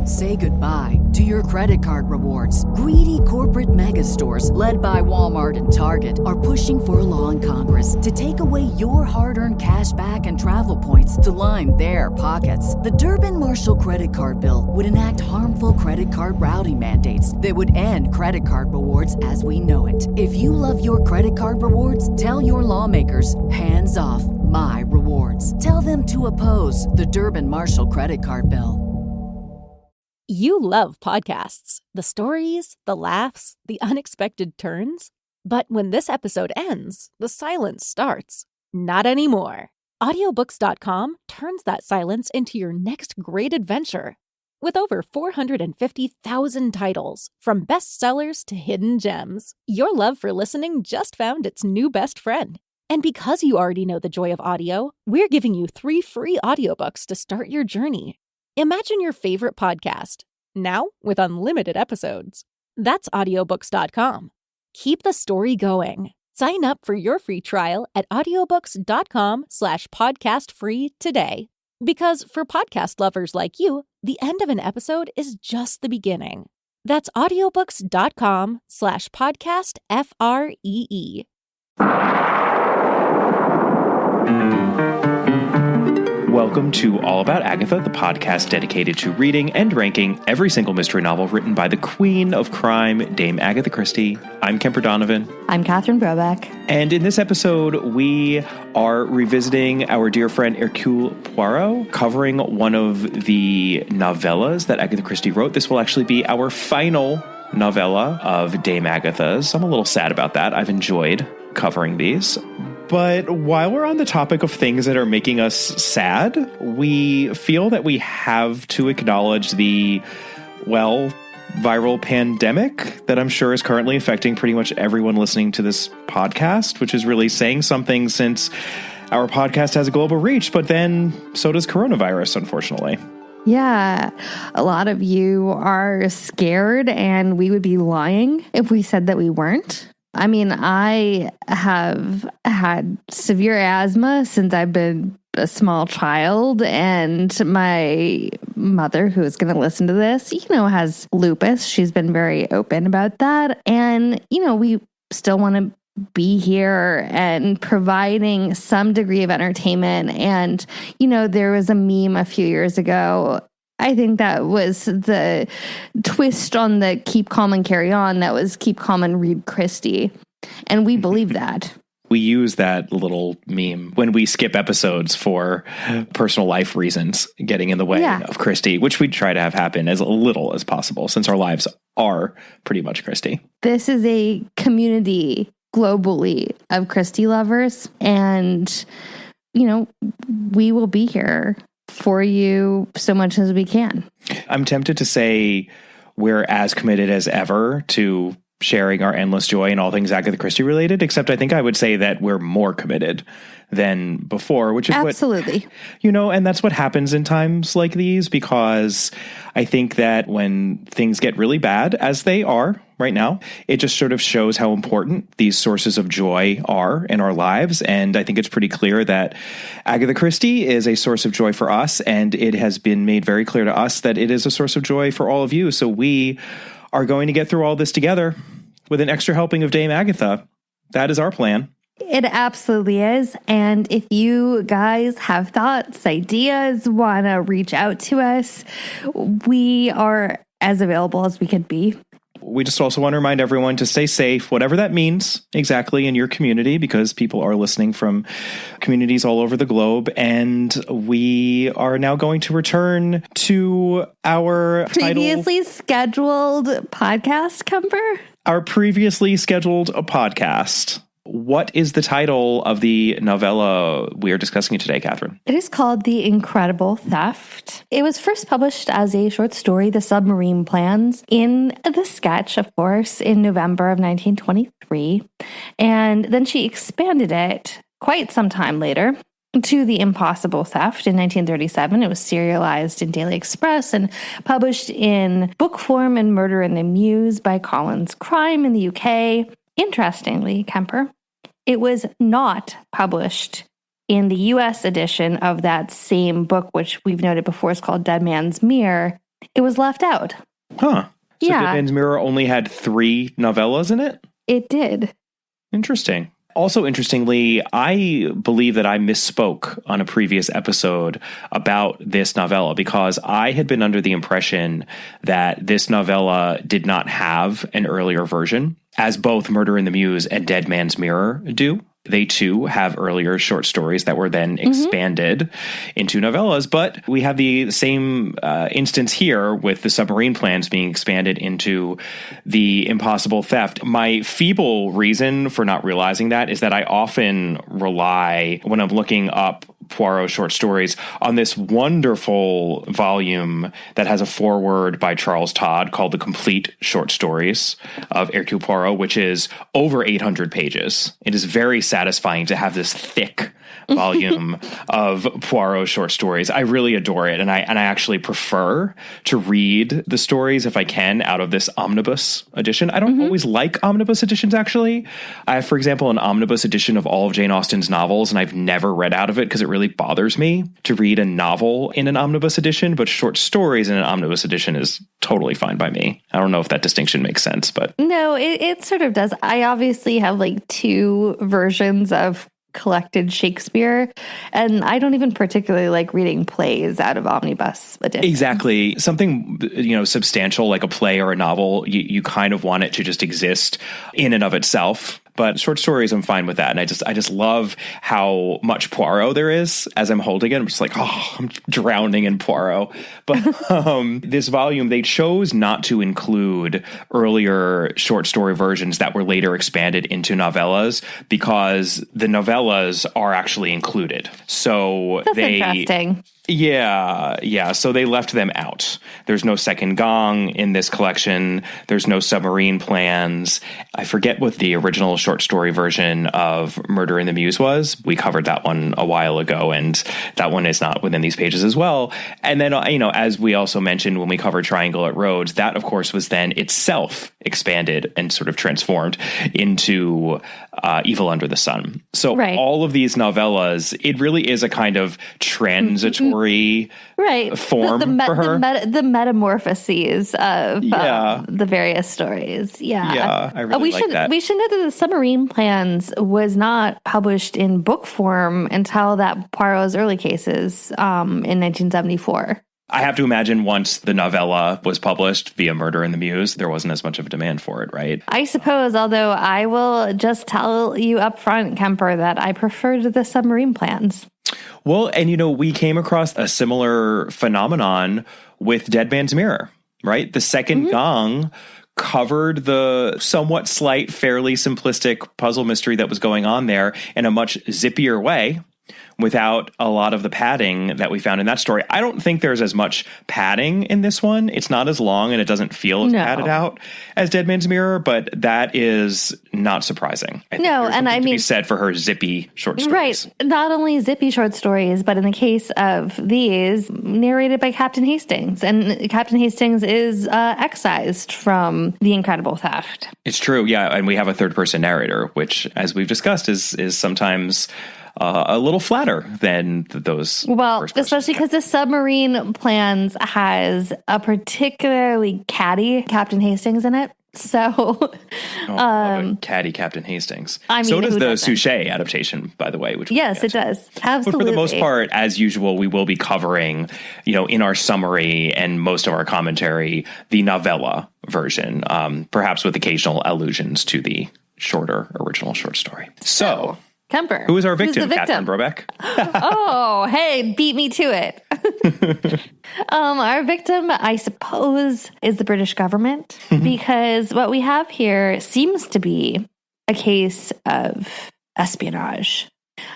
Say goodbye to your credit card rewards. Greedy corporate mega stores, led by Walmart and Target, are pushing for a law in Congress to take away your hard-earned cash back and travel points to line their pockets. The Durbin-Marshall credit card bill would enact harmful credit card routing mandates that would end credit card rewards as we know it. If you love your credit card rewards, tell your lawmakers, hands off my rewards. Tell them to oppose the Durbin-Marshall credit card bill. You love podcasts, the stories, the laughs, the unexpected turns. But when this episode ends, the silence starts. Not anymore. Audiobooks.com turns that silence into your next great adventure. With over 450,000 titles, from bestsellers to hidden gems, your love for listening just found its new best friend. And because you already know the joy of audio, we're giving you 3 free audiobooks to start your journey. Imagine your favorite podcast, now with unlimited episodes. That's audiobooks.com. Keep the story going. Sign up for your free trial at audiobooks.com/podcastfree today. Because for podcast lovers like you, the end of an episode is just the beginning. That's audiobooks.com/podcastfree. Welcome to All About Agatha, the podcast dedicated to reading and ranking every single mystery novel written by the Queen of Crime, Dame Agatha Christie. I'm Kemper Donovan. I'm Catherine Brobeck. And in this episode, we are revisiting our dear friend Hercule Poirot, covering one of the novellas that Agatha Christie wrote. This will actually be our final novella of Dame Agatha's. I'm a little sad about that. I've enjoyed covering these. But while we're on the topic of things that are making us sad, we feel that we have to acknowledge the, viral pandemic that I'm sure is currently affecting pretty much everyone listening to this podcast, which is really saying something since our podcast has a global reach, but then so does coronavirus, unfortunately. Yeah, a lot of you are scared, and we would be lying if we said that we weren't. I mean, I have had severe asthma since I've been a small child, and my mother, who is going to listen to this, has lupus. She's been very open about that. And, we still want to be here and providing some degree of entertainment. And, there was a meme a few years ago. I think that was the twist on the keep calm and carry on. That was keep calm and read Christie. And we believe that. We use that little meme when we skip episodes for personal life reasons getting in the way of Christie, which we try to have happen as little as possible since our lives are pretty much Christie. This is a community globally of Christie lovers. And, we will be here for you so much as we can. I'm tempted to say we're as committed as ever to sharing our endless joy and all things Agatha Christie related, except I think I would say that we're more committed than before, which is absolutely. And that's what happens in times like these, because I think that when things get really bad, as they are right now, it just sort of shows how important these sources of joy are in our lives. And I think it's pretty clear that Agatha Christie is a source of joy for us, and it has been made very clear to us that it is a source of joy for all of you. So we are going to get through all this together with an extra helping of Dame Agatha. That is our plan. It absolutely is. And if you guys have thoughts, ideas, want to reach out to us, we are as available as we could be. We just also want to remind everyone to stay safe, whatever that means exactly in your community, because people are listening from communities all over the globe. And we are now going to return to our previously scheduled podcast, Kemper. Our previously scheduled podcast. What is the title of the novella we are discussing today, Catherine? It is called The Incredible Theft. It was first published as a short story, The Submarine Plans, in the sketch, of course, in November of 1923. And then she expanded it quite some time later to The Impossible Theft in 1937. It was serialized in Daily Express and published in book form in Murder in the Muse by Collins Crime in the UK. Interestingly, Kemper, it was not published in the U.S. edition of that same book, which we've noted before is called Dead Man's Mirror. It was left out. Huh. So Yeah. Dead Man's Mirror only had 3 novellas in it? It did. Interesting. Also, interestingly, I believe that I misspoke on a previous episode about this novella because I had been under the impression that this novella did not have an earlier version, as both Murder in the Muse and Dead Man's Mirror do. They too have earlier short stories that were then expanded into novellas. But we have the same instance here with the submarine plans being expanded into the impossible theft. My feeble reason for not realizing that is that I often rely, when I'm looking up Poirot short stories, on this wonderful volume that has a foreword by Charles Todd called The Complete Short Stories of Hercule Poirot, which is over 800 pages. It is very satisfying to have this thick volume of Poirot short stories. I really adore it, and I actually prefer to read the stories if I can out of this omnibus edition. I don't always like omnibus editions, actually. I have, for example, an omnibus edition of all of Jane Austen's novels, and I've never read out of it because it really bothers me to read a novel in an omnibus edition, but short stories in an omnibus edition is totally fine by me. I don't know if that distinction makes sense, but... No, it sort of does. I obviously have like 2 versions of collected Shakespeare, and I don't even particularly like reading plays out of omnibus editions. Exactly. Something, substantial like a play or a novel, you kind of want it to just exist in and of itself. But short stories, I'm fine with that. And I just love how much Poirot there is as I'm holding it. I'm just like, oh, I'm drowning in Poirot. But this volume, they chose not to include earlier short story versions that were later expanded into novellas because the novellas are actually included. So That's interesting. Yeah. So they left them out. There's no second gong in this collection. There's no submarine plans. I forget what the original short story version of Murder in the Muse was. We covered that one a while ago, and that one is not within these pages as well. And then, as we also mentioned when we covered Triangle at Rhodes, that, of course, was then itself expanded and sort of transformed into Evil Under the Sun. So all of these novellas, it really is a kind of transitory form for her. The metamorphoses of the various stories. Yeah, I really like that. We should know that the Submarine Plans was not published in book form until that Poirot's early cases in 1974. I have to imagine once the novella was published via Murder in the Muse, there wasn't as much of a demand for it, right? I suppose, although I will just tell you up front, Kemper, that I preferred the Submarine Plans. Well, and we came across a similar phenomenon with Dead Man's Mirror, right? The second gong covered the somewhat slight, fairly simplistic puzzle mystery that was going on there in a much zippier way, without a lot of the padding that we found in that story. I don't think there's as much padding in this one. It's not as long and it doesn't feel as padded out as Dead Man's Mirror, but that is not surprising. I think there's something to be said for her zippy short stories. Right. Not only zippy short stories, but in the case of these, narrated by Captain Hastings. And Captain Hastings is excised from The Incredible Theft. It's true, yeah. And we have a third-person narrator, which, as we've discussed, is sometimes... a little flatter than those. Well, especially because the Submarine Plans has a particularly catty Captain Hastings in it. So, catty Captain Hastings. So does the Suchet adaptation, by the way. Which yes, it does. Absolutely. But for the most part, as usual, we will be covering, in our summary and most of our commentary, the novella version, perhaps with occasional allusions to the shorter original short story. So Kemper. Who is our victim, Catherine Brobeck? Oh, hey, beat me to it. Our victim, I suppose, is the British government, because what we have here seems to be a case of espionage.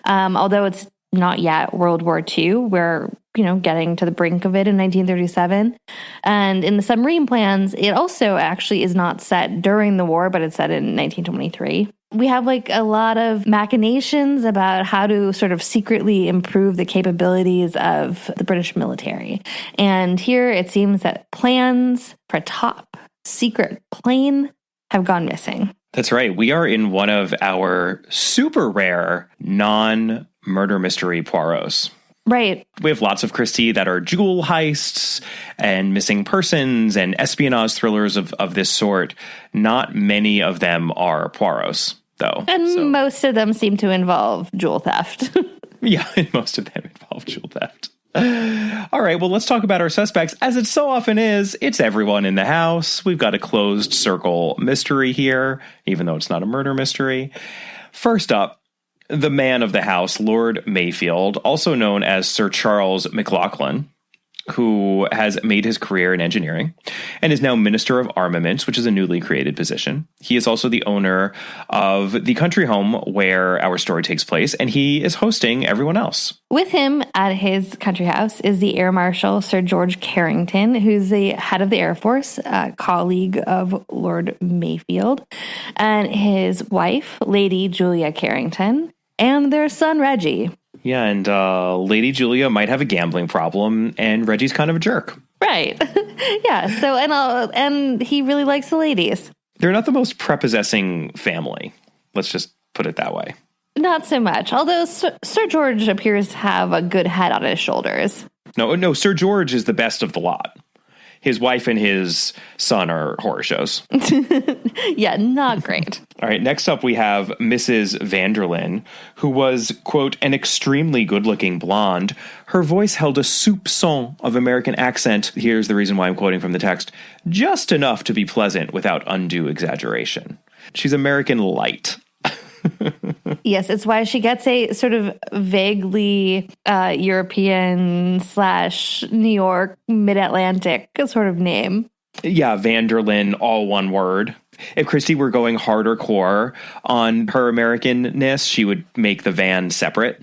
Although it's not yet World War II, we're, getting to the brink of it in 1937. And in the Submarine Plans, it also actually is not set during the war, but it's set in 1923. We have a lot of machinations about how to sort of secretly improve the capabilities of the British military. And here it seems that plans for a top secret plane have gone missing. That's right. We are in one of our super rare non-murder mystery Poirots. Right. We have lots of Christie that are jewel heists and missing persons and espionage thrillers of this sort. Not many of them are Poirot's, though. And most of them seem to involve jewel theft. Yeah, and most of them involve jewel theft. All right, well, let's talk about our suspects. As it so often is, it's everyone in the house. We've got a closed circle mystery here, even though it's not a murder mystery. First up, the man of the house, Lord Mayfield, also known as Sir Charles Maclachlan, who has made his career in engineering and is now Minister of Armaments, which is a newly created position. He is also the owner of the country home where our story takes place, and he is hosting everyone else. With him at his country house is the Air Marshal Sir George Carrington, who's the head of the Air Force, a colleague of Lord Mayfield, and his wife, Lady Julia Carrington, and their son, Reggie. Yeah, and Lady Julia might have a gambling problem, and Reggie's kind of a jerk. Right. Yeah, so, and he really likes the ladies. They're not the most prepossessing family. Let's just put it that way. Not so much, although Sir George appears to have a good head on his shoulders. No, Sir George is the best of the lot. His wife and his son are horror shows. Yeah, not great. All right, next up we have Mrs. Vanderlyn, who was, quote, an extremely good-looking blonde. Her voice held a soupçon of American accent. Here's the reason why I'm quoting from the text. Just enough to be pleasant without undue exaggeration. She's American light. Yes, it's why she gets a sort of vaguely European / New York, mid-Atlantic sort of name. Yeah, Vanderlyn, all one word. If Christie were going harder core on her Americanness, she would make the Van separate.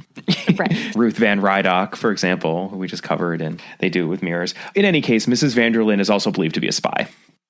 Right. Ruth Van Rydock, for example, who we just covered, and they do it with mirrors. In any case, Mrs. Vanderlyn is also believed to be a spy.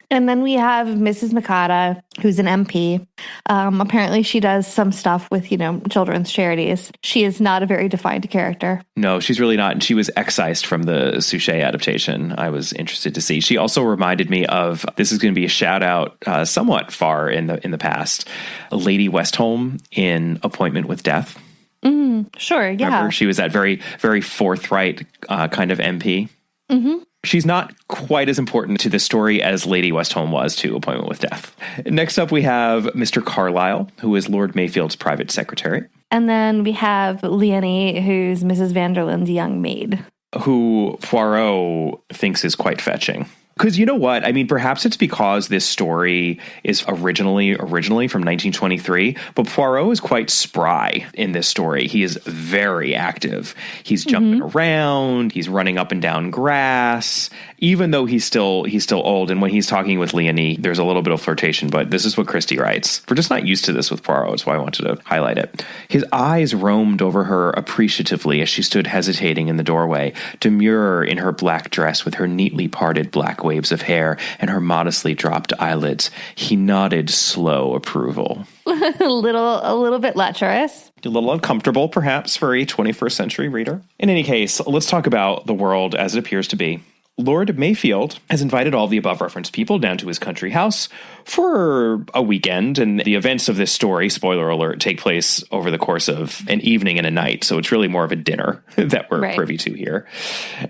And then we have Mrs. Makata, who's an MP. Apparently she does some stuff with, children's charities. She is not a very defined character. No, she's really not. And she was excised from the Suchet adaptation. I was interested to see. She also reminded me of, this is going to be a shout out somewhat far in the past, Lady Westholm in Appointment with Death. Sure, yeah. Remember, she was that very, very forthright kind of MP. Mm-hmm. She's not quite as important to the story as Lady Westholm was to Appointment with Death. Next up, we have Mr. Carlyle, who is Lord Mayfield's private secretary. And then we have Leonie, who's Mrs. Vanderlyn's young maid. Who Poirot thinks is quite fetching. Because you know what? I mean, perhaps it's because this story is originally from 1923, but Poirot is quite spry in this story. He is very active. He's jumping around. He's running up and down grass, even though he's still old. And when he's talking with Leonie, there's a little bit of flirtation, but this is what Christie writes. We're just not used to this with Poirot. That's why I wanted to highlight it. His eyes roamed over her appreciatively as she stood hesitating in the doorway, demure in her black dress with her neatly parted black waves of hair and her modestly dropped eyelids. He nodded slow approval. a little bit lecherous. A little uncomfortable, perhaps, for a 21st century reader. In any case, let's talk about the world as it appears to be. Lord Mayfield has invited all the above-referenced people down to his country house for a weekend, and the events of this story, spoiler alert, take place over the course of an evening and a night, so it's really more of a dinner that we're privy to here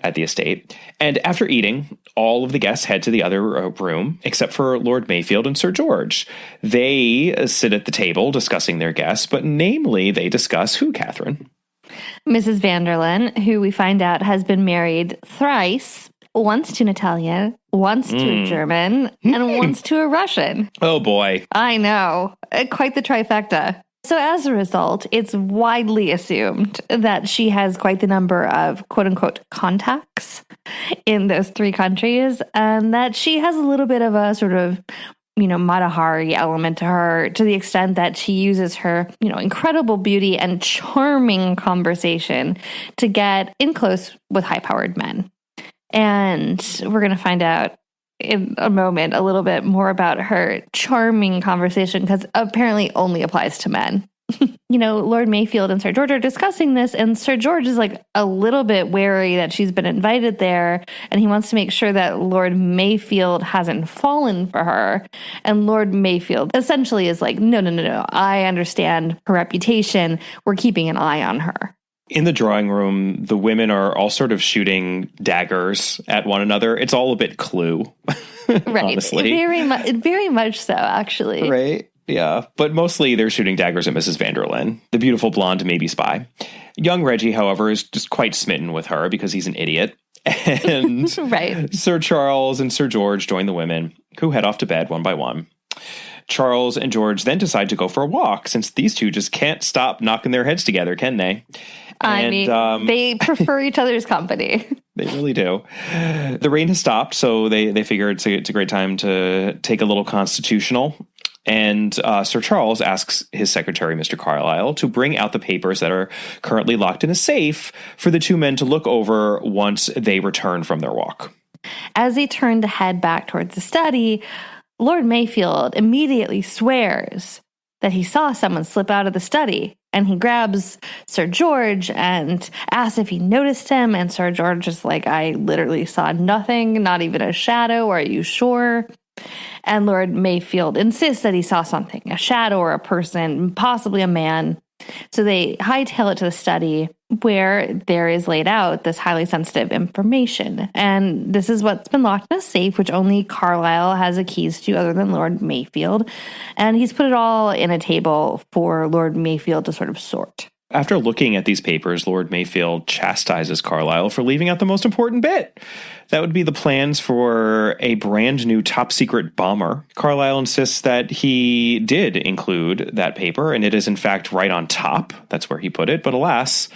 at the estate. And after eating, all of the guests head to the other room, except for Lord Mayfield and Sir George. They sit at the table discussing their guests, but namely, they discuss who, Catherine? Mrs. Vanderlyn, who we find out has been married thrice. Once to an Italian, once to a German, and once to a Russian. Oh, boy. I know. Quite the trifecta. So as a result, it's widely assumed that she has quite the number of quote-unquote contacts in those three countries, and that she has a little bit of a sort of, Mata Hari element to her, to the extent that she uses her, incredible beauty and charming conversation to get in close with high-powered men. And we're going to find out in a moment a little bit more about her charming conversation, because apparently only applies to men. Lord Mayfield and Sir George are discussing this, and Sir George is like a little bit wary that she's been invited there, and he wants to make sure that Lord Mayfield hasn't fallen for her. And Lord Mayfield essentially is like, no, I understand her reputation. We're keeping an eye on her. In the drawing room, the women are all sort of shooting daggers at one another. It's all a bit Clue, Right. honestly. Very much so, actually. Right. Yeah. But mostly they're shooting daggers at Mrs. Vanderlyn, the beautiful blonde maybe spy. Young Reggie, however, is just quite smitten with her because he's an idiot. And Right. Sir Charles and Sir George join the women, who head off to bed one by one. Charles and George then decide to go for a walk, since these two just can't stop knocking their heads together, can they? I mean, they prefer each other's company. They really do. The rain has stopped, so they figure it's a great time to take a little constitutional. And Sir Charles asks his secretary, Mr. Carlyle, to bring out the papers that are currently locked in a safe for the two men to look over once they return from their walk. As they turn to head back towards the study, Lord Mayfield immediately swears that he saw someone slip out of the study, and he grabs Sir George and asks if he noticed him, and Sir George is like, I literally saw nothing, not even a shadow, are you sure? And Lord Mayfield insists that he saw something, a shadow or a person, possibly a man. So they hightail it to the study where there is laid out this highly sensitive information. And this is what's been locked in a safe, which only Carlyle has the keys to other than Lord Mayfield. And he's put it all in a table for Lord Mayfield to sort of sort. After looking at these papers, Lord Mayfield chastises Carlyle for leaving out the most important bit. That would be the plans for a brand new top secret bomber. Carlyle insists that he did include that paper, and it is in fact right on top. That's where he put it. But alas,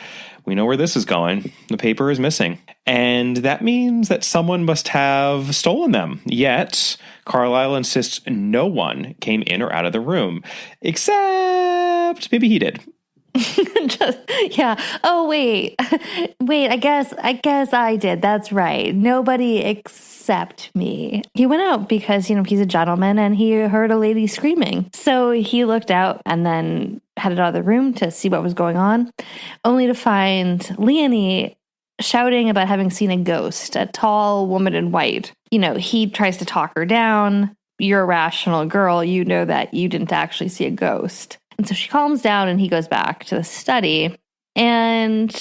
we know where this is going. The paper is missing. And that means that someone must have stolen them. Yet, Carlyle insists no one came in or out of the room, except maybe he did. Yeah. Oh, wait. I guess I did. That's right. Nobody except me. He went out because, he's a gentleman and he heard a lady screaming. So he looked out and then headed out of the room to see what was going on, only to find Leonie shouting about having seen a ghost, a tall woman in white. He tries to talk her down. You're a rational girl. You know that you didn't actually see a ghost. And so she calms down and he goes back to the study, and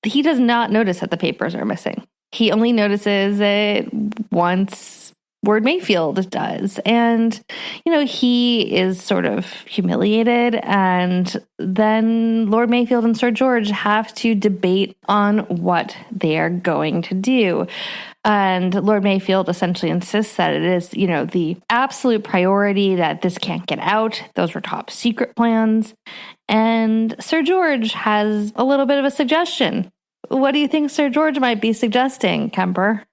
he does not notice that the papers are missing. He only notices it once Lord Mayfield does. And, he is sort of humiliated. And then Lord Mayfield and Sir George have to debate on what they are going to do. And Lord Mayfield essentially insists that it is, the absolute priority that this can't get out. Those were top secret plans. And Sir George has a little bit of a suggestion. What do you think Sir George might be suggesting, Kemper?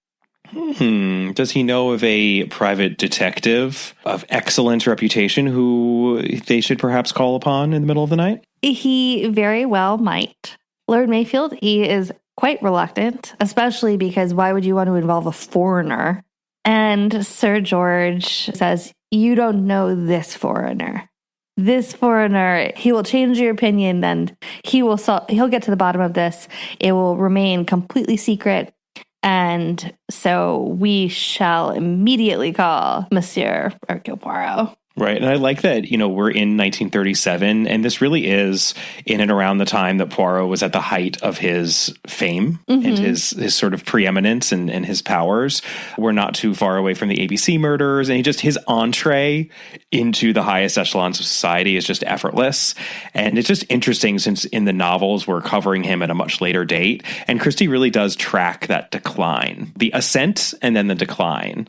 Does he know of a private detective of excellent reputation who they should perhaps call upon in the middle of the night? He very well might. Lord Mayfield, he is quite reluctant, especially because why would you want to involve a foreigner? And Sir George says, you don't know this foreigner. This foreigner, he will change your opinion and he'll get to the bottom of this. It will remain completely secret. And so we shall immediately call Monsieur Hercule Poirot. Right. And I like that, we're in 1937, and this really is in and around the time that Poirot was at the height of his fame and his sort of preeminence and his powers. We're not too far away from the ABC murders, and his entree into the highest echelons of society is just effortless. And it's just interesting since in the novels we're covering him at a much later date, and Christie really does track that decline, the ascent and then the decline.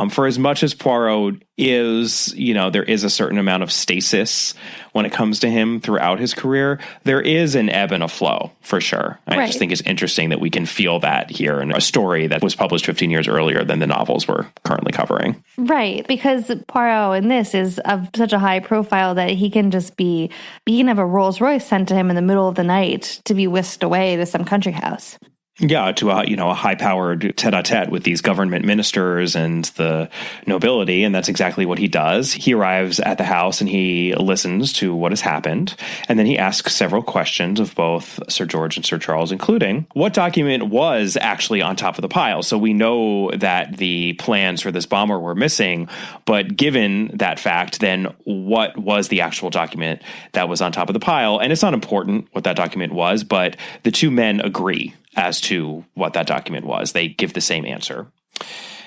For as much as Poirot is, there is a certain amount of stasis when it comes to him throughout his career, there is an ebb and a flow, for sure. I just think it's interesting that we can feel that here in a story that was published 15 years earlier than the novels we're currently covering. Right, because Poirot in this is of such a high profile that he can have a Rolls Royce sent to him in the middle of the night to be whisked away to some country house. Yeah, to a high-powered tete-a-tete with these government ministers and the nobility, and that's exactly what he does. He arrives at the house and he listens to what has happened, and then he asks several questions of both Sir George and Sir Charles, including what document was actually on top of the pile. So we know that the plans for this bomber were missing, but given that fact, then what was the actual document that was on top of the pile? And it's not important what that document was, but the two men agree as to what that document was. They give the same answer.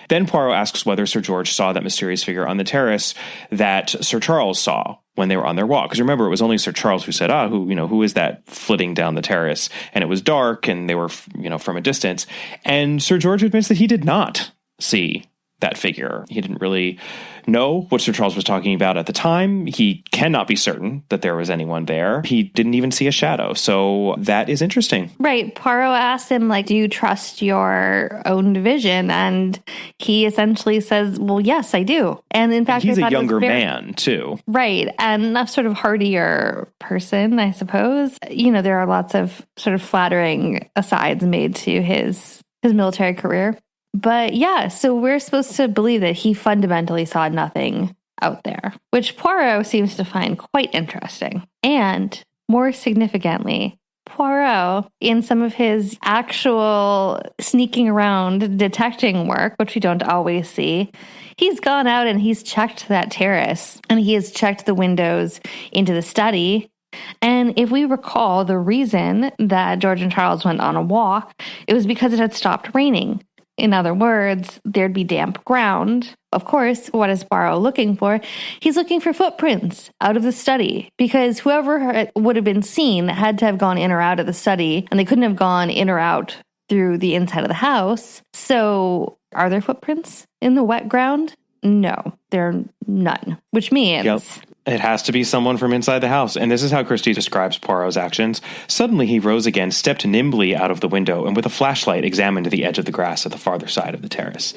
Then Poirot asks whether Sir George saw that mysterious figure on the terrace that Sir Charles saw when they were on their walk. Because remember, it was only Sir Charles who said, who is that flitting down the terrace? And it was dark and they were, from a distance. And Sir George admits that he did not see that figure. He didn't really know what Sir Charles was talking about at the time. He cannot be certain that there was anyone there. He didn't even see a shadow. So that is interesting. Right. Poirot asked him, do you trust your own vision? And he essentially says, well, yes, I do. And in fact, he's a younger man, too. Right. And a sort of hardier person, I suppose. There are lots of sort of flattering asides made to his military career. But yeah, so we're supposed to believe that he fundamentally saw nothing out there, which Poirot seems to find quite interesting. And more significantly, Poirot, in some of his actual sneaking around detecting work, which we don't always see, he's gone out and he's checked that terrace and he has checked the windows into the study. And if we recall, the reason that George and Charles went on a walk, it was because it had stopped raining. In other words, there'd be damp ground. Of course, what is Poirot looking for? He's looking for footprints out of the study because whoever would have been seen had to have gone in or out of the study, and they couldn't have gone in or out through the inside of the house. So are there footprints in the wet ground? No, there are none, which means... Yep. It has to be someone from inside the house. And this is how Christie describes Poirot's actions. Suddenly he rose again, stepped nimbly out of the window, and with a flashlight examined the edge of the grass at the farther side of the terrace.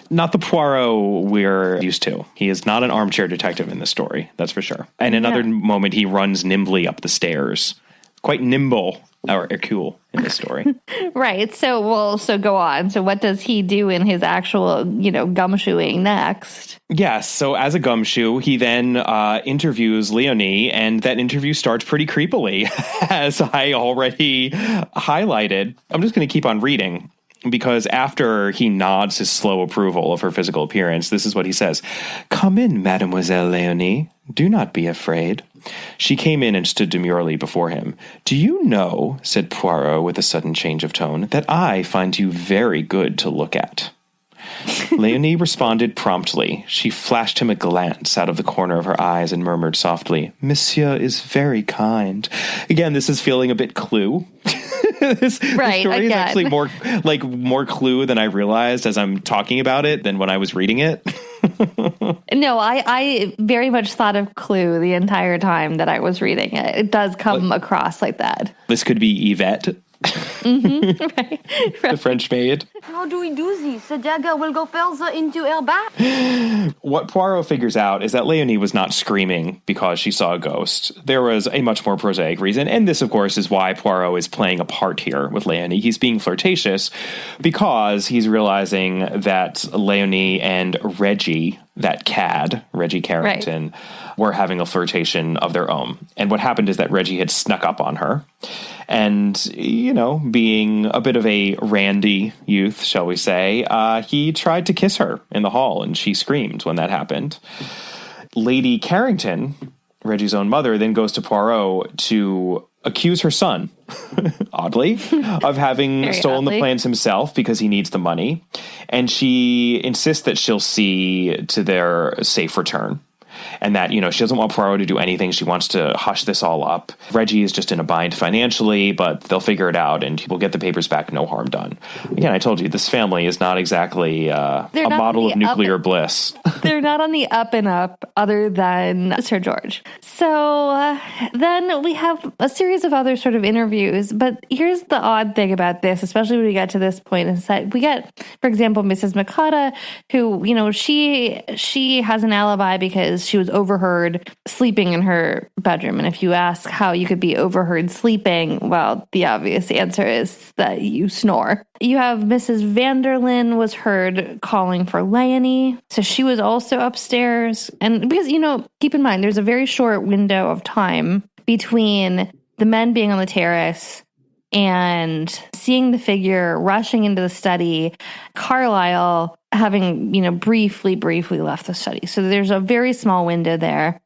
Not the Poirot we're used to. He is not an armchair detective in this story, that's for sure. And another moment he runs nimbly up the stairs. Quite nimble, our Hercule in this story. Right. So go on. So what does he do in his actual, gumshoeing next? Yes. So as a gumshoe, he then interviews Leonie, and that interview starts pretty creepily, as I already highlighted. I'm just going to keep on reading. Because after he nods his slow approval of her physical appearance, this is what he says. "Come in, Mademoiselle Leonie. Do not be afraid." She came in and stood demurely before him. "Do you know," said Poirot with a sudden change of tone, "that I find you very good to look at?" Leonie responded promptly. She flashed him a glance out of the corner of her eyes and murmured softly, "Monsieur is very kind." Again, this is feeling a bit Clue. This story is actually more Clue than I realized as I'm talking about it than when I was reading it. No, I very much thought of Clue the entire time that I was reading it. It does come across like that. This could be Yvette. Right. The French maid. How do we do this? The dagger will go further into her back. What Poirot figures out is that Leonie was not screaming because she saw a ghost. There was a much more prosaic reason, and this, of course, is why Poirot is playing a part here with Leonie. He's being flirtatious because he's realizing that Leonie and Reggie, that cad, Reggie Carrington, were having a flirtation of their own. And what happened is that Reggie had snuck up on her. And, being a bit of a randy youth, shall we say, he tried to kiss her in the hall, and she screamed when that happened. Lady Carrington, Reggie's own mother, then goes to Poirot to accuse her son, oddly, of having stolen the plans himself because he needs the money. And she insists that she'll see to their safe return. And that, she doesn't want Poirot to do anything. She wants to hush this all up. Reggie is just in a bind financially, but they'll figure it out and we'll get the papers back. No harm done. Again, I told you, this family is not exactly a model of nuclear bliss. They're not on the up and up other than Sir George. So then we have a series of other sort of interviews. But here's the odd thing about this, especially when we get to this point, is that we get, for example, Mrs. Makata, who, she has an alibi because she was overheard sleeping in her bedroom. And if you ask how you could be overheard sleeping, well, the obvious answer is that you snore. You have Mrs. Vanderlyn was heard calling for Leonie. So she was also upstairs. And because, keep in mind, there's a very short window of time between the men being on the terrace and seeing the figure rushing into the study, Carlisle having, briefly left the study. So there's a very small window there.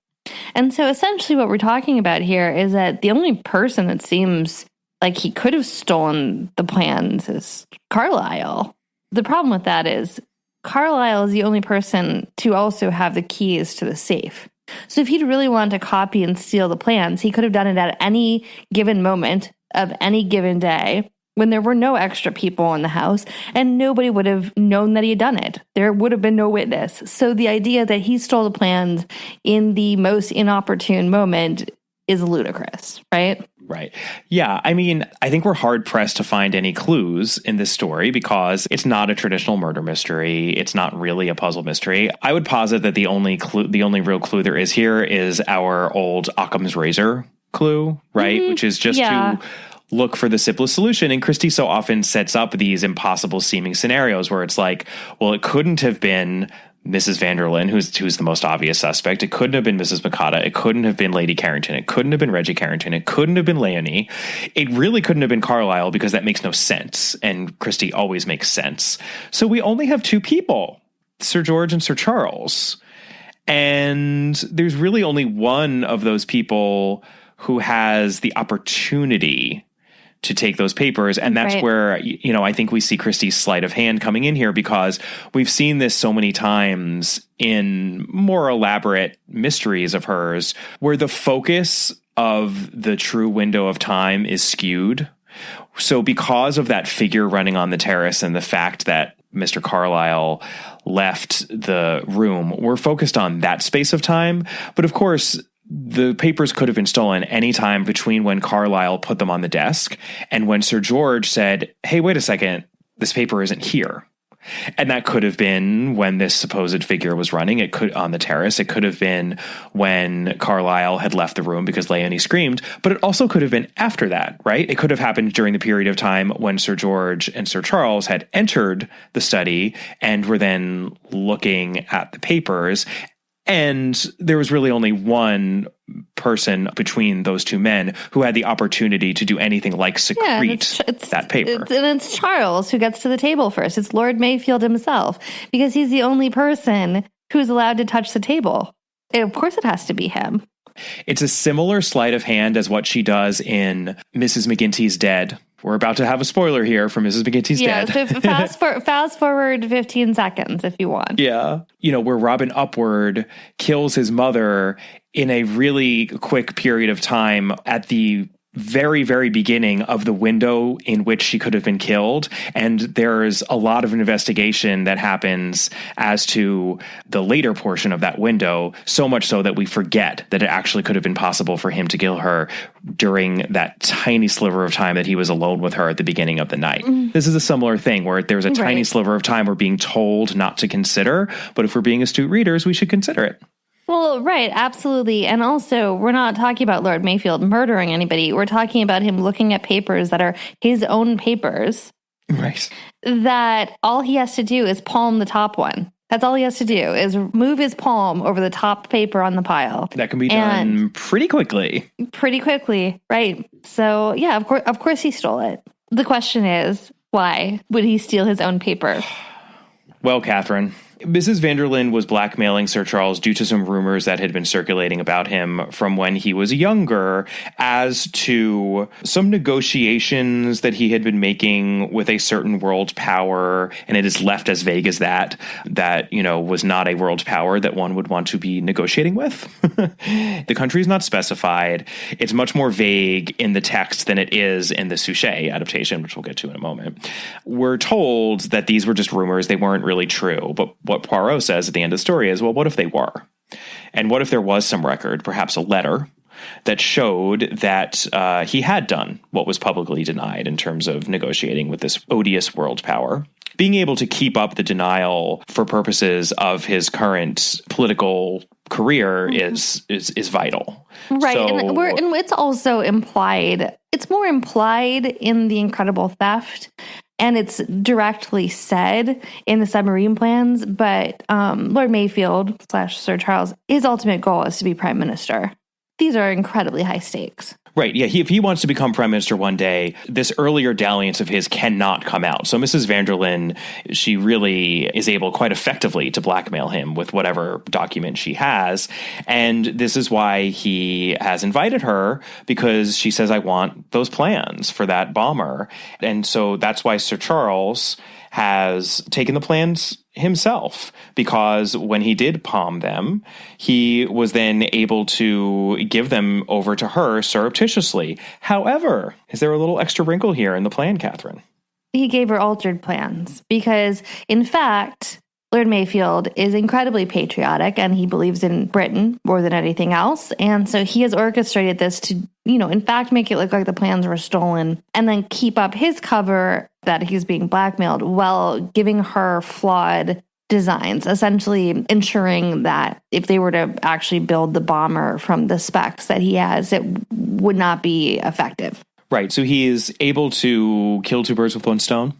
And so essentially what we're talking about here is that the only person that seems like he could have stolen the plans is Carlisle. The problem with that is Carlisle is the only person to also have the keys to the safe. So if he'd really wanted to copy and steal the plans, he could have done it at any given moment of any given day when there were no extra people in the house and nobody would have known that he had done it. There would have been no witness. So the idea that he stole the plans in the most inopportune moment is ludicrous, right? Right. Yeah. I mean, I think we're hard pressed to find any clues in this story because it's not a traditional murder mystery. It's not really a puzzle mystery. I would posit that the only real clue there is here is our old Occam's razor clue, right? Mm-hmm. Which is just to look for the simplest solution. And Christie so often sets up these impossible seeming scenarios where it's like, well, it couldn't have been Mrs. Vanderlyn, who's the most obvious suspect. It couldn't have been Mrs. Makata. It couldn't have been Lady Carrington. It couldn't have been Reggie Carrington. It couldn't have been Leonie. It really couldn't have been Carlisle because that makes no sense. And Christie always makes sense. So we only have two people, Sir George and Sir Charles. And there's really only one of those people who has the opportunity to take those papers. And that's where, I think we see Christie's sleight of hand coming in here because we've seen this so many times in more elaborate mysteries of hers where the focus of the true window of time is skewed. So because of that figure running on the terrace and the fact that Mr. Carlisle left the room, we're focused on that space of time. But of course, the papers could have been stolen any time between when Carlisle put them on the desk and when Sir George said, hey, wait a second, this paper isn't here. And that could have been when this supposed figure was running. It could on the terrace. It could have been when Carlisle had left the room because Leonie screamed, but it also could have been after that, right? It could have happened during the period of time when Sir George and Sir Charles had entered the study and were then looking at the papers. And there was really only one person between those two men who had the opportunity to do anything like secrete that paper. And it's Charles who gets to the table first. It's Lord Mayfield himself, because he's the only person who's allowed to touch the table. And of course it has to be him. It's a similar sleight of hand as what she does in Mrs. McGinty's Dead. We're about to have a spoiler here for Mrs. McGinty's Dead. Yeah, so fast forward 15 seconds if you want. Yeah. Where Robin Upward kills his mother in a really quick period of time at the very, very beginning of the window in which she could have been killed. And there's a lot of investigation that happens as to the later portion of that window, so much so that we forget that it actually could have been possible for him to kill her during that tiny sliver of time that he was alone with her at the beginning of the night. This is a similar thing where there's a tiny sliver of time we're being told not to consider, but if we're being astute readers, we should consider it. Well, right, absolutely. And also, we're not talking about Lord Mayfield murdering anybody. We're talking about him looking at papers that are his own papers. Right. That all he has to do is palm the top one. That's all he has to do is move his palm over the top paper on the pile. That can be done pretty quickly. Pretty quickly, right. So, yeah, of course he stole it. The question is, why would he steal his own paper? Well, Catherine, Mrs. Vanderlyn was blackmailing Sir Charles due to some rumors that had been circulating about him from when he was younger as to some negotiations that he had been making with a certain world power. And it is left as vague as that, was not a world power that one would want to be negotiating with. The country is not specified. It's much more vague in the text than it is in the Suchet adaptation, which we'll get to in a moment. We're told that these were just rumors. They weren't really true. But what Poirot says at the end of the story is, well, what if they were? And what if there was some record, perhaps a letter, that showed that he had done what was publicly denied in terms of negotiating with this odious world power? Being able to keep up the denial for purposes of his current political career is vital. Right. So, and it's also implied. It's more implied in The Incredible Theft, and it's directly said in the submarine plans. But Lord Mayfield / Sir Charles, his ultimate goal is to be prime minister. These are incredibly high stakes. Right. Yeah. If he wants to become prime minister one day, this earlier dalliance of his cannot come out. So Mrs. Vanderlyn, she really is able quite effectively to blackmail him with whatever document she has. And this is why he has invited her, because she says, I want those plans for that bomber. And so that's why Sir Charles has taken the plans himself, because when he did palm them, he was then able to give them over to her surreptitiously. However, is there a little extra wrinkle here in the plan, Catherine? He gave her altered plans because, in fact, Lord Mayfield is incredibly patriotic and he believes in Britain more than anything else. And so he has orchestrated this to, in fact, make it look like the plans were stolen and then keep up his cover that he's being blackmailed while giving her flawed designs, essentially ensuring that if they were to actually build the bomber from the specs that he has, it would not be effective. Right. So he is able to kill two birds with one stone,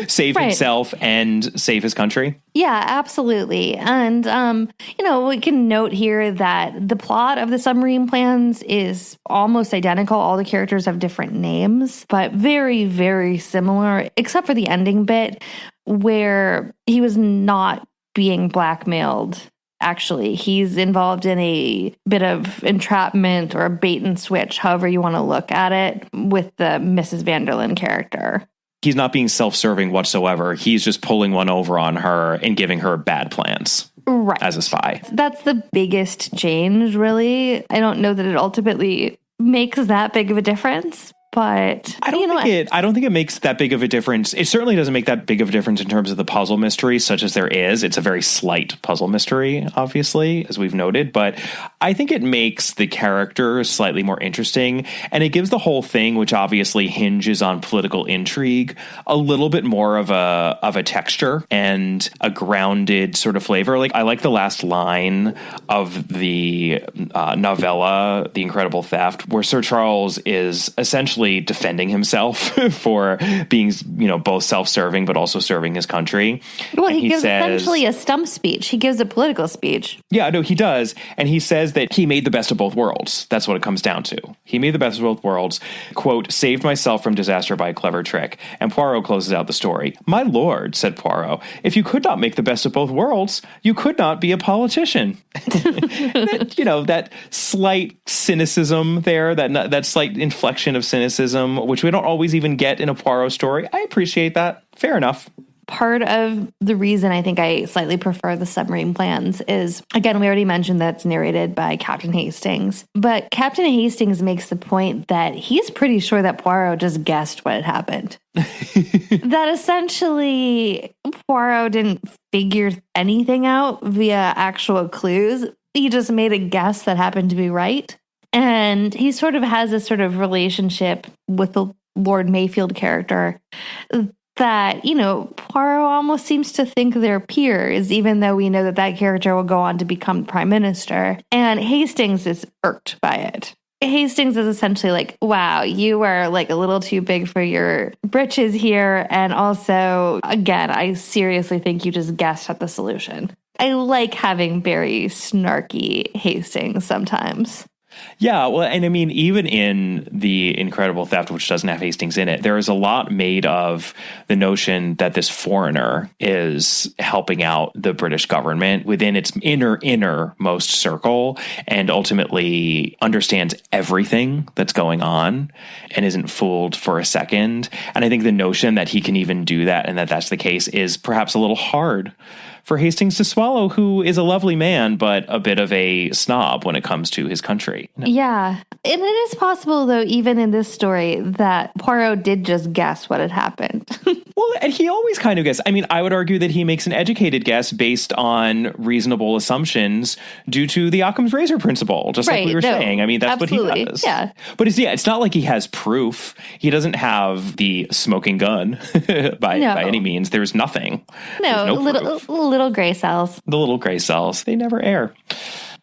save himself and save his country. Yeah, absolutely. And, we can note here that the plot of the submarine plans is almost identical. All the characters have different names, but very, very similar, except for the ending bit where he was not being blackmailed. Actually, he's involved in a bit of entrapment or a bait and switch, however you want to look at it, with the Mrs. Vanderlyn character. He's not being self-serving whatsoever. He's just pulling one over on her and giving her bad plans. Right. As a spy. That's the biggest change, really. I don't know that it ultimately makes that big of a difference. But I don't think it makes that big of a difference. It certainly doesn't make that big of a difference in terms of the puzzle mystery, such as there is. It's a very slight puzzle mystery, obviously, as we've noted. But I think it makes the character slightly more interesting. And it gives the whole thing, which obviously hinges on political intrigue, a little bit more of a texture and a grounded sort of flavor. Like, I like the last line of the novella, The Incredible Theft, where Sir Charles is essentially defending himself for being, both self-serving but also serving his country. Well, he gives essentially a stump speech. He gives a political speech. Yeah, no, he does. And he says that he made the best of both worlds. That's what it comes down to. He made the best of both worlds. Quote, saved myself from disaster by a clever trick. And Poirot closes out the story. My lord, said Poirot, if you could not make the best of both worlds, you could not be a politician. That slight cynicism there, that slight inflection of cynicism, which we don't always even get in a Poirot story. I appreciate that. Fair enough. Part of the reason I think I slightly prefer the submarine plans is, again, we already mentioned that it's narrated by Captain Hastings, but Captain Hastings makes the point that he's pretty sure that Poirot just guessed what had happened. That essentially Poirot didn't figure anything out via actual clues. He just made a guess that happened to be right. And he sort of has this sort of relationship with the Lord Mayfield character that, Poirot almost seems to think they're peers, even though we know that character will go on to become prime minister. And Hastings is irked by it. Hastings is essentially like, wow, you are like a little too big for your britches here. And also, again, I seriously think you just guessed at the solution. I like having very snarky Hastings sometimes. Yeah, well, and I mean, even in The Incredible Theft, which doesn't have Hastings in it, there is a lot made of the notion that this is helping out the British government within its innermost circle and ultimately understands everything that's going on and isn't fooled for a second. And I think the notion that he can even do that and that that's the case is perhaps a little hard for Hastings to swallow, who is a lovely man, but a bit of a snob when it comes to his country. Yeah. And it is possible, though, even in this story, that Poirot did just guess what had happened. Well, and he always kind of guesses. I mean, I would argue that he makes an educated guess based on reasonable assumptions due to the Occam's razor principle, just like we were saying. I mean, that's absolutely. What he does. Yeah. But it's not like he has proof. He doesn't have the smoking gun by any means. There's nothing. No, little gray cells. The little gray cells. They never err.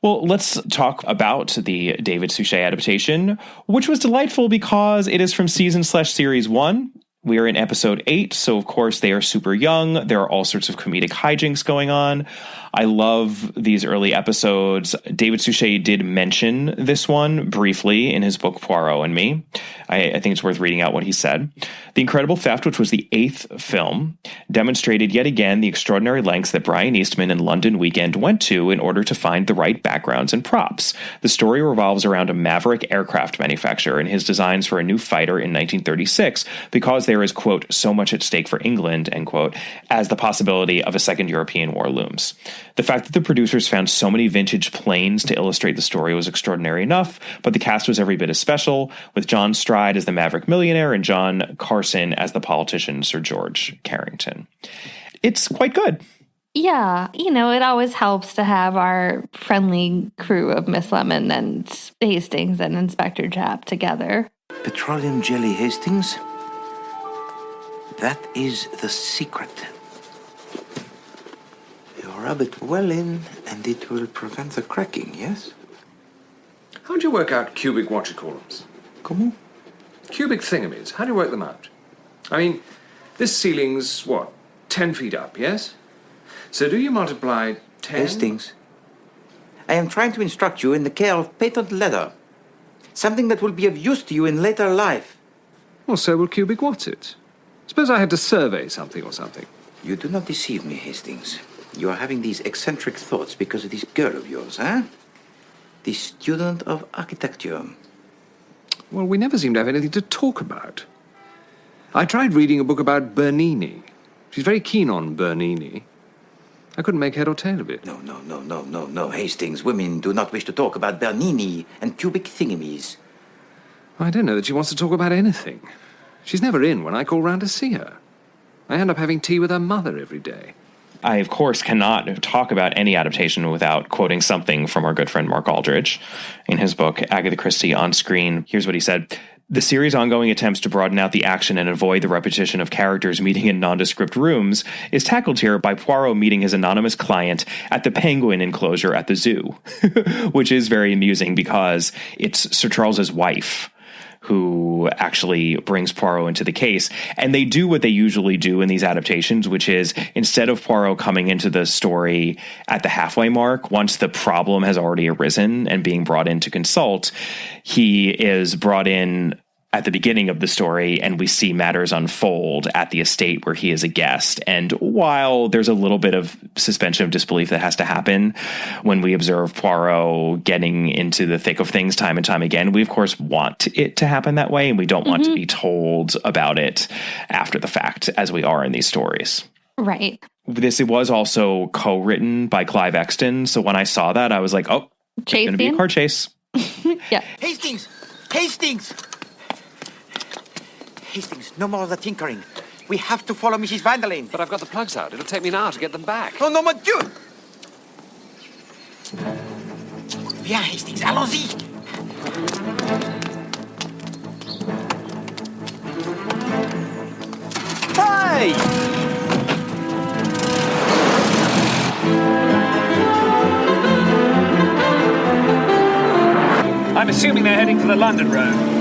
Well, let's talk about the David Suchet adaptation, which was delightful because it is from season/series 1. We are in episode 8, so of course they are super young. There are all sorts of comedic hijinks going on. I love these early episodes. David Suchet did mention this one briefly in his book Poirot and Me. I think it's worth reading out what he said. The Incredible Theft, which was the 8th film, demonstrated yet again the extraordinary lengths that Brian Eastman and London Weekend went to in order to find the right backgrounds and props. The story revolves around a maverick aircraft manufacturer and his designs for a new fighter in 1936 because there is, quote, so much at stake for England, end quote, as the possibility of a second European war looms. The fact that the producers found so many vintage planes to illustrate the story was extraordinary enough, but the cast was every bit as special, with John Stride as the maverick millionaire and John Carson as the politician Sir George Carrington. It's quite good. Yeah, it always helps to have our friendly crew of Miss Lemon and Hastings and Inspector Japp together. Petroleum jelly, Hastings. That is the secret. You rub it well in, and it will prevent the cracking, yes? How do you work out cubic what-you-call-ems? Comment? Cubic thingamies. How do you work them out? I mean, this ceiling's, 10 feet up, yes? So do you multiply 10... Hastings, I am trying to instruct you in the care of patent leather. Something that will be of use to you in later life. Well, so will cubic what's-it. Suppose I had to survey something or something. You do not deceive me, Hastings. You are having these eccentric thoughts because of this girl of yours, huh? The student of architecture. Well, we never seem to have anything to talk about. I tried reading a book about Bernini. She's very keen on Bernini. I couldn't make head or tail of it. No, Hastings. Women do not wish to talk about Bernini and cubic thingamies. I don't know that she wants to talk about anything. She's never in when I call round to see her. I end up having tea with her mother every day. I, of course, cannot talk about any adaptation without quoting something from our good friend Mark Aldridge in his book, Agatha Christie on Screen. Here's what he said. The series' ongoing attempts to broaden out the action and avoid the repetition of characters meeting in nondescript rooms is tackled here by Poirot meeting his anonymous client at the penguin enclosure at the zoo, which is very amusing because it's Sir Charles's wife who actually brings Poirot into the case. And they do what they usually do in these adaptations, which is instead of Poirot coming into the story at the halfway mark, once the problem has already arisen and being brought in to consult, he is brought in at the beginning of the story, and we see matters unfold at the estate where he is a guest. And while there's a little bit of suspension of disbelief that has to happen when we observe Poirot getting into the thick of things time and time again, we of course want it to happen that way, and we don't want to be told about it after the fact, as we are in these stories. Right. It was also co-written by Clive Exton, so when I saw that, I was like, oh, it's going to be a car chase. Yeah. Hastings! Hastings, no more of the tinkering. We have to follow Mrs. Vanderlyn. But I've got the plugs out. It'll take me an hour to get them back. Oh, no, mon Dieu! Viens, Hastings, allons-y! Hey! I'm assuming they're heading for the London road.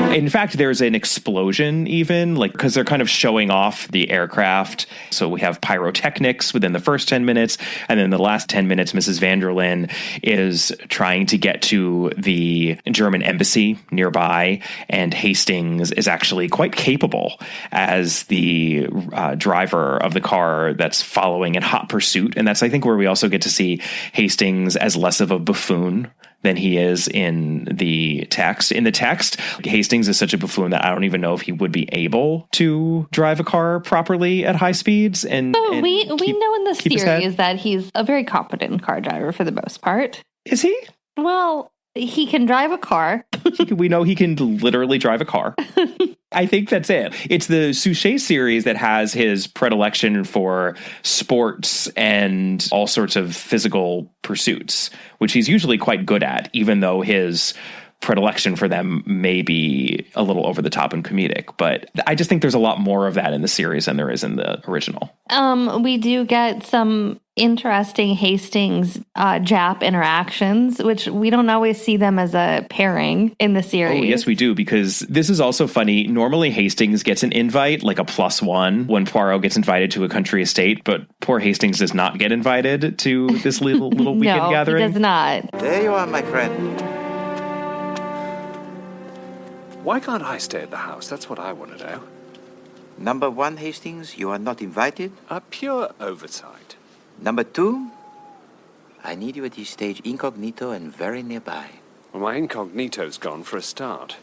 In fact, there's an explosion even, because they're kind of showing off the aircraft. So we have pyrotechnics within the first 10 minutes. And then the last 10 minutes, Mrs. Vanderlyn is trying to get to the German embassy nearby. And Hastings is actually quite capable as the driver of the car that's following in hot pursuit. And that's, I think, where we also get to see Hastings as less of a buffoon than he is in the text. In the text, Hastings is such a buffoon that I don't even know if he would be able to drive a car properly at high speeds. And we know in the series that he's a very competent car driver for the most part. Is he? Well, he can drive a car. We know he can literally drive a car. I think that's it. It's the Suchet series that has his predilection for sports and all sorts of physical pursuits, which he's usually quite good at, even though his predilection for them may be a little over the top and comedic. But I just think there's a lot more of that in the series than there is in the original. We do get some interesting Hastings Jap interactions, which we don't always see them as a pairing in the series. Oh, yes, we do, because this is also funny. Normally, Hastings gets an invite, like a +1, when Poirot gets invited to a country estate, but poor Hastings does not get invited to this little weekend gathering. No, he does not. There you are, my friend. Why can't I stay at the house? That's what I want to know. Number 1, Hastings, you are not invited. A pure oversight. Number 2, I need you at this stage incognito and very nearby. Well, my incognito's gone for a start.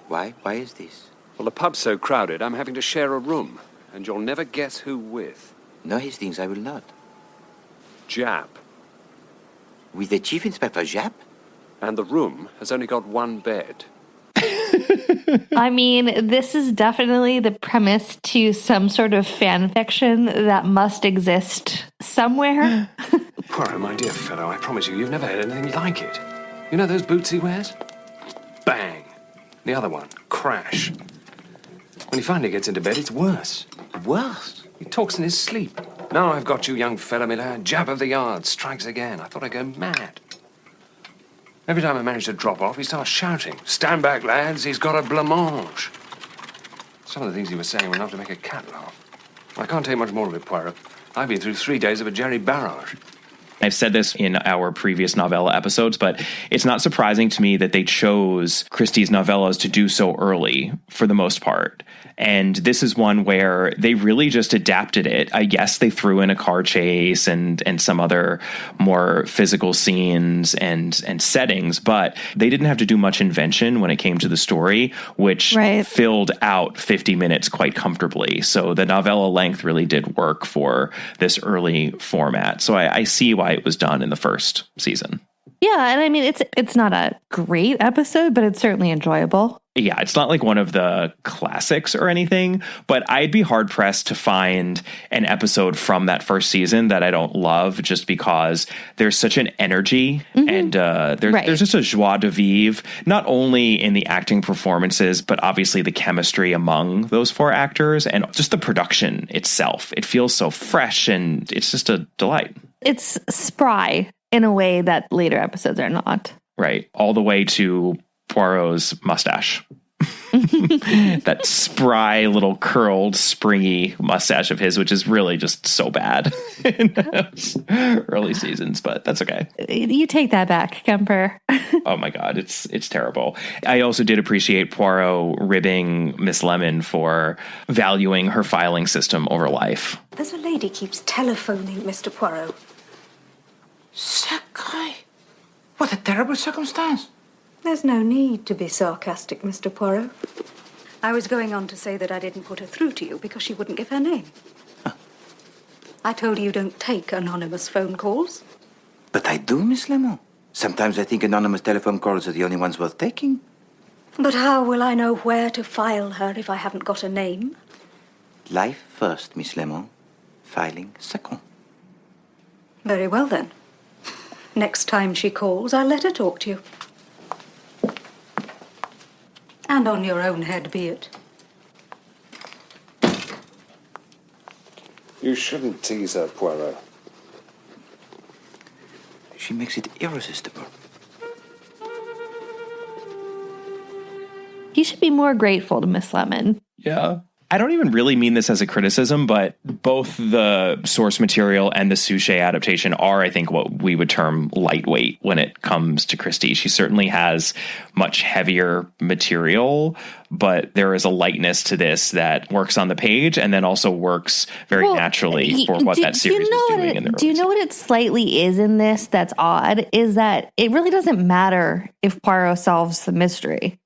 Why? Why is this? Well, the pub's so crowded, I'm having to share a room, and you'll never guess who with. No, Hastings, I will not. Jap. With the Chief Inspector Jap? And the room has only got one bed. I mean, this is definitely the premise to some sort of fan fiction that must exist somewhere. Poirot, my dear fellow, I promise you've never had anything like it. You know those boots he wears? Bang. The other one, crash. When he finally gets into bed, it's worse. Worse? He talks in his sleep. Now I've got you, young fella, my lad. Jab of the yard, strikes again. I thought I'd go mad. Every time I manage to drop off, he starts shouting, "Stand back, lads, he's got a blancmange." Some of the things he was saying were enough to make a cat laugh. I can't take much more of it, Poirot. I've been through 3 days of a Jerry barrage. I've said this in our previous novella episodes, but it's not surprising to me that they chose Christie's novellas to do so early for the most part. And this is one where they really just adapted it. I guess they threw in a car chase and some other more physical scenes and settings, but they didn't have to do much invention when it came to the story, which filled out 50 minutes quite comfortably. So the novella length really did work for this early format. So I see why it was done in the first season. Yeah, and I mean, it's not a great episode, but it's certainly enjoyable. Yeah, it's not like one of the classics or anything, but I'd be hard-pressed to find an episode from that first season that I don't love, just because there's such an energy and there's just a joie de vivre, not only in the acting performances, but obviously the chemistry among those 4 actors and just the production itself. It feels so fresh and it's just a delight. It's spry in a way that later episodes are not. Right. All the way to Poirot's mustache. That spry little curled springy mustache of his, which is really just so bad in those early seasons, but that's okay. You take that back, Kemper. Oh my God, it's terrible. I also did appreciate Poirot ribbing Miss Lemon for valuing her filing system over life. There's a lady keeps telephoning Mr. Poirot. Sacré! What a terrible circumstance. There's no need to be sarcastic, Mr. Poirot. I was going on to say that I didn't put her through to you because she wouldn't give her name. Huh. I told you don't take anonymous phone calls. But I do, Miss Lemon. Sometimes I think anonymous telephone calls are the only ones worth taking. But how will I know where to file her if I haven't got a name? Life first, Miss Lemon. Filing second. Very well, then. Next time she calls, I'll let her talk to you. And on your own head be it. You shouldn't tease her, Poirot. She makes it irresistible. You should be more grateful to Miss Lemon. Yeah. I don't even really mean this as a criticism, but both the source material and the Suchet adaptation are, I think, what we would term lightweight when it comes to Christie. She certainly has much heavier material, but there is a lightness to this that works on the page and then also works very naturally for what that series was doing in the Do you know what it slightly is in this that's odd? Is that it really doesn't matter if Poirot solves the mystery.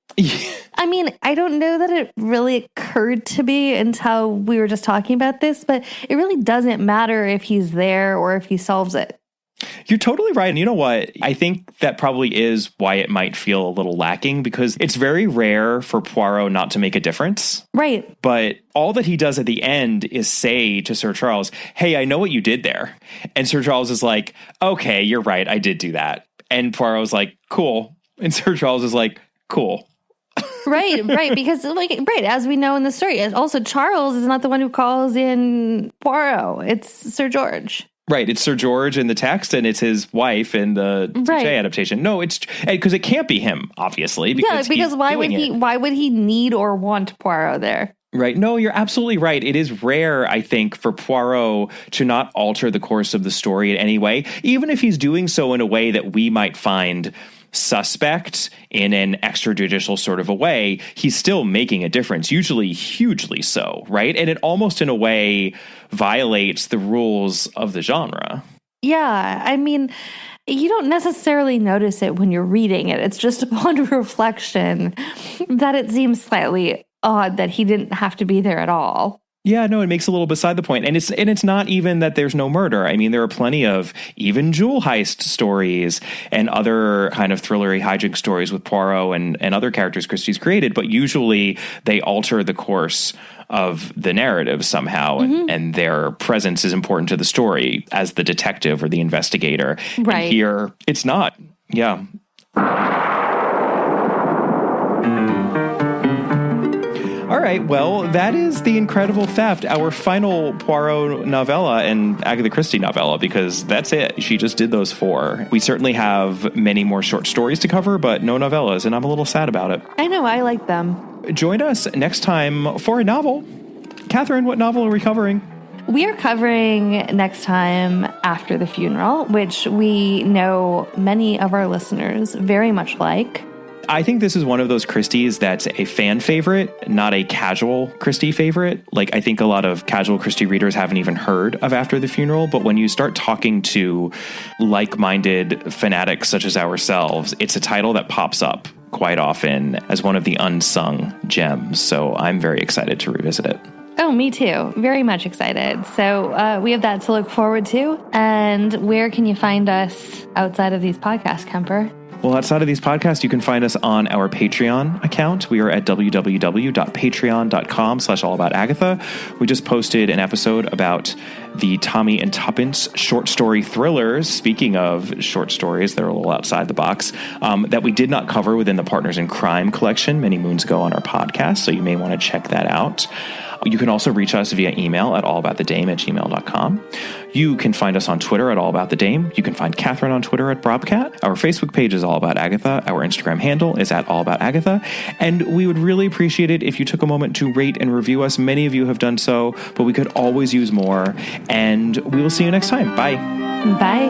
I mean, I don't know that it really occurred to me until we were just talking about this, but it really doesn't matter if he's there or if he solves it. You're totally right. And you know what? I think that probably is why it might feel a little lacking, because it's very rare for Poirot not to make a difference. Right. But all that he does at the end is say to Sir Charles, hey, I know what you did there. And Sir Charles is like, okay, you're right. I did do that. And Poirot's like, cool. And Sir Charles is like, cool. Right. Because, as we know in the story, also Charles is not the one who calls in Poirot. It's Sir George. Right. It's Sir George in the text, and it's his wife in the Suchet adaptation. No, it's because it can't be him, obviously. Because why would he need or want Poirot there? Right. No, you're absolutely right. It is rare, I think, for Poirot to not alter the course of the story in any way, even if he's doing so in a way that we might find suspect in an extrajudicial sort of a way. He's still making a difference, usually hugely so, right? And it almost in a way violates the rules of the genre. Yeah, I mean, you don't necessarily notice it when you're reading it. It's just upon reflection that it seems slightly odd that he didn't have to be there at all. Yeah, no, it makes a little beside the point. And it's not even that there's no murder. I mean, there are plenty of even jewel heist stories and other kind of thrillery hijinks stories with Poirot and other characters Christie's created, but usually they alter the course of the narrative somehow, and their presence is important to the story as the detective or the investigator. Right. And here, it's not. Yeah. All right, well, that is The Incredible Theft, our final Poirot novella and Agatha Christie novella, because that's it. She just did those 4. We certainly have many more short stories to cover, but no novellas, and I'm a little sad about it. I know, I like them. Join us next time for a novel. Catherine, what novel are we covering? We are covering next time After the Funeral, which we know many of our listeners very much like. I think this is one of those Christies that's a fan favorite, not a casual Christie favorite. Like, I think a lot of casual Christie readers haven't even heard of After the Funeral, but when you start talking to like-minded fanatics such as ourselves, it's a title that pops up quite often as one of the unsung gems. So I'm very excited to revisit it. Oh, me too. Very much excited. So we have that to look forward to. And where can you find us outside of these podcasts, Kemper? Well, outside of these podcasts, you can find us on our Patreon account. We are at www.patreon.com/allaboutagatha. We just posted an episode about the Tommy and Tuppence short story thrillers. Speaking of short stories that are a little outside the box, that we did not cover within the Partners in Crime collection many moons ago on our podcast. So you may want to check that out. You can also reach us via email at allaboutthedame@gmail.com. You can find us on Twitter at allaboutthedame. You can find Catherine on Twitter at Brobcat. Our Facebook page is All About Agatha. Our Instagram handle is at All About Agatha. And we would really appreciate it if you took a moment to rate and review us. Many of you have done so, but we could always use more. And we will see you next time. Bye. Bye.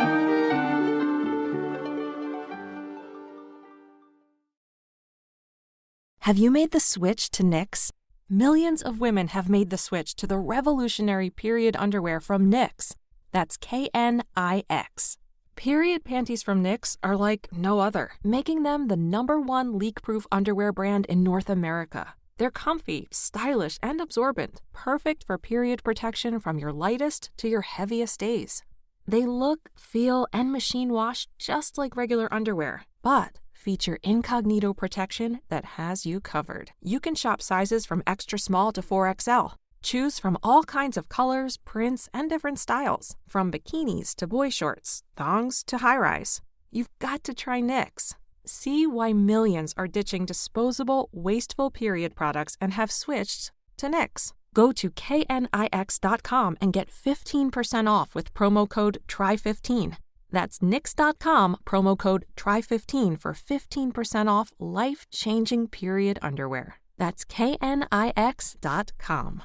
Have you made the switch to NYX? Millions of women have made the switch to the revolutionary period underwear from NYX. That's KNIX. Period panties from NYX are like no other, making them the #1 leak-proof underwear brand in North America. They're comfy, stylish, and absorbent, perfect for period protection from your lightest to your heaviest days. They look, feel, and machine wash just like regular underwear, but feature incognito protection that has you covered. You can shop sizes from extra small to 4XL. Choose from all kinds of colors, prints, and different styles, from bikinis to boy shorts, thongs to high-rise. You've got to try NYX. See why millions are ditching disposable, wasteful period products and have switched to NYX. Go to knix.com and get 15% off with promo code TRY15. That's knix.com, promo code TRY15 for 15% off life-changing period underwear. That's knix.com.